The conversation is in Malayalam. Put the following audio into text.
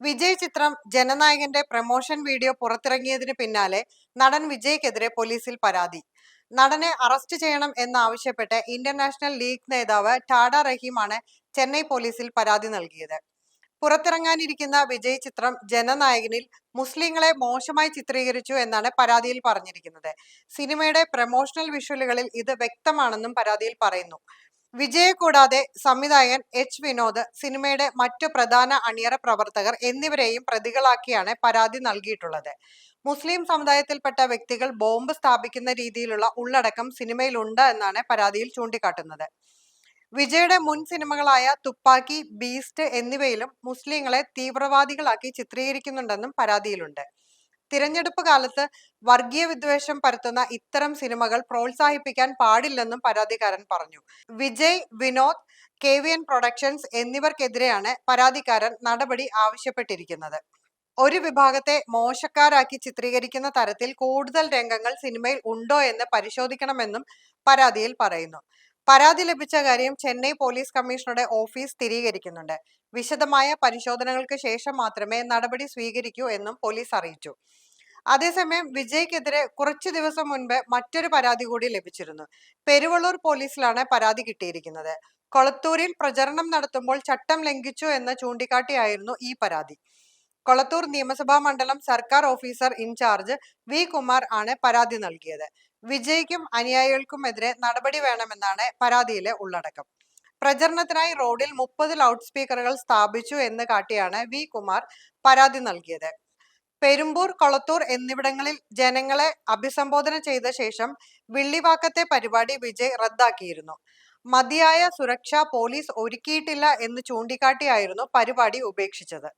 വിജയ് ചിത്രം ജനനായകന്റെ പ്രമോഷൻ വീഡിയോ പുറത്തിറങ്ങിയതിന് പിന്നാലെ നടൻ വിജയ്ക്കെതിരെ പോലീസിൽ പരാതി. നടനെ അറസ്റ്റ് ചെയ്യണം എന്നാവശ്യപ്പെട്ട് ഇന്ത്യൻ നാഷണൽ ലീഗ് നേതാവ് ടാഡ റഹീമാണ് ചെന്നൈ പോലീസിൽ പരാതി നൽകിയത്. പുറത്തിറങ്ങാനിരിക്കുന്ന വിജയ് ചിത്രം ജനനായകനിൽ മുസ്ലിങ്ങളെ മോശമായി ചിത്രീകരിച്ചു എന്നാണ് പരാതിയിൽ പറഞ്ഞിരിക്കുന്നത്. സിനിമയുടെ പ്രമോഷണൽ വിഷ്വലുകളിൽ ഇത് വ്യക്തമാണെന്നും പരാതിയിൽ പറയുന്നു. വിജയെ കൂടാതെ സംവിധായകൻ എച്ച് വിനോദ്, സിനിമയുടെ മറ്റു പ്രധാന അണിയറ പ്രവർത്തകർ എന്നിവരെയും പ്രതികളാക്കിയാണ് പരാതി നൽകിയിട്ടുള്ളത്. മുസ്ലിം സമുദായത്തിൽപ്പെട്ട വ്യക്തികൾ ബോംബ് സ്ഥാപിക്കുന്ന രീതിയിലുള്ള ഉള്ളടക്കം സിനിമയിലുണ്ട് എന്നാണ് പരാതിയിൽ ചൂണ്ടിക്കാട്ടുന്നത്. വിജയുടെ മുൻ സിനിമകളായ തുപ്പാക്കി, ബീസ്റ്റ് എന്നിവയിലും മുസ്ലിങ്ങളെ തീവ്രവാദികളാക്കി ചിത്രീകരിക്കുന്നുണ്ടെന്നും പരാതിയിലുണ്ട്. തിരഞ്ഞെടുപ്പ് കാലത്ത് വർഗീയ വിദ്വേഷം പരത്തുന്ന ഇത്തരം സിനിമകൾ പ്രോത്സാഹിപ്പിക്കാൻ പാടില്ലെന്നും പരാതിക്കാരൻ പറഞ്ഞു. വിജയ്, വിനോദ്, KVN പ്രൊഡക്ഷൻസ് എന്നിവർക്കെതിരെയാണ് പരാതിക്കാരൻ നടപടി ആവശ്യപ്പെട്ടിരിക്കുന്നത്. ഒരു വിഭാഗത്തെ മോശക്കാരാക്കി ചിത്രീകരിക്കുന്ന തരത്തിൽ കൂടുതൽ രംഗങ്ങൾ സിനിമയിൽ ഉണ്ടോ എന്ന് പരിശോധിക്കണമെന്നും പരാതിയിൽ പറയുന്നു. പരാതി ലഭിച്ച കാര്യം ചെന്നൈ പോലീസ് കമ്മീഷണറുടെ ഓഫീസ് സ്ഥിരീകരിക്കുന്നുണ്ട്. വിശദമായ പരിശോധനകൾക്ക് ശേഷം മാത്രമേ നടപടി സ്വീകരിക്കൂ എന്നും പോലീസ് അറിയിച്ചു. അതേസമയം വിജയ്ക്കെതിരെ കുറച്ചു ദിവസം മുൻപ് മറ്റൊരു പരാതി കൂടി ലഭിച്ചിരുന്നു. പെരുവള്ളൂർ പോലീസിലാണ് പരാതി കിട്ടിയിരിക്കുന്നത്. കൊളത്തൂരിൽ പ്രചരണം നടത്തുമ്പോൾ ചട്ടം ലംഘിച്ചു എന്ന് ചൂണ്ടിക്കാട്ടിയായിരുന്നു ഈ പരാതി. കൊളത്തൂർ നിയമസഭാ മണ്ഡലം സർക്കാർ ഓഫീസർ ഇൻചാർജ് V. കുമാർ ആണ് പരാതി നൽകിയത്. വിജയ്ക്കും അനുയായികൾക്കുമെതിരെ നടപടി വേണമെന്നാണ് പരാതിയിലെ ഉള്ളടക്കം. പ്രചരണത്തിനായി റോഡിൽ 30 ലൗഡ് സ്പീക്കറുകൾ സ്ഥാപിച്ചു എന്ന് കാട്ടിയാണ് V. കുമാർ പരാതി നൽകിയത്. പെരുമ്പൂർ, കൊളത്തൂർ എന്നിവിടങ്ങളിൽ ജനങ്ങളെ അഭിസംബോധന ചെയ്ത ശേഷം വിള്ളിവാക്കത്തെ പരിപാടി വിജയ് റദ്ദാക്കിയിരുന്നു. മതിയായ സുരക്ഷ പോലീസ് ഒരുക്കിയിട്ടില്ല എന്ന് ചൂണ്ടിക്കാട്ടിയായിരുന്നു പരിപാടി ഉപേക്ഷിച്ചത്.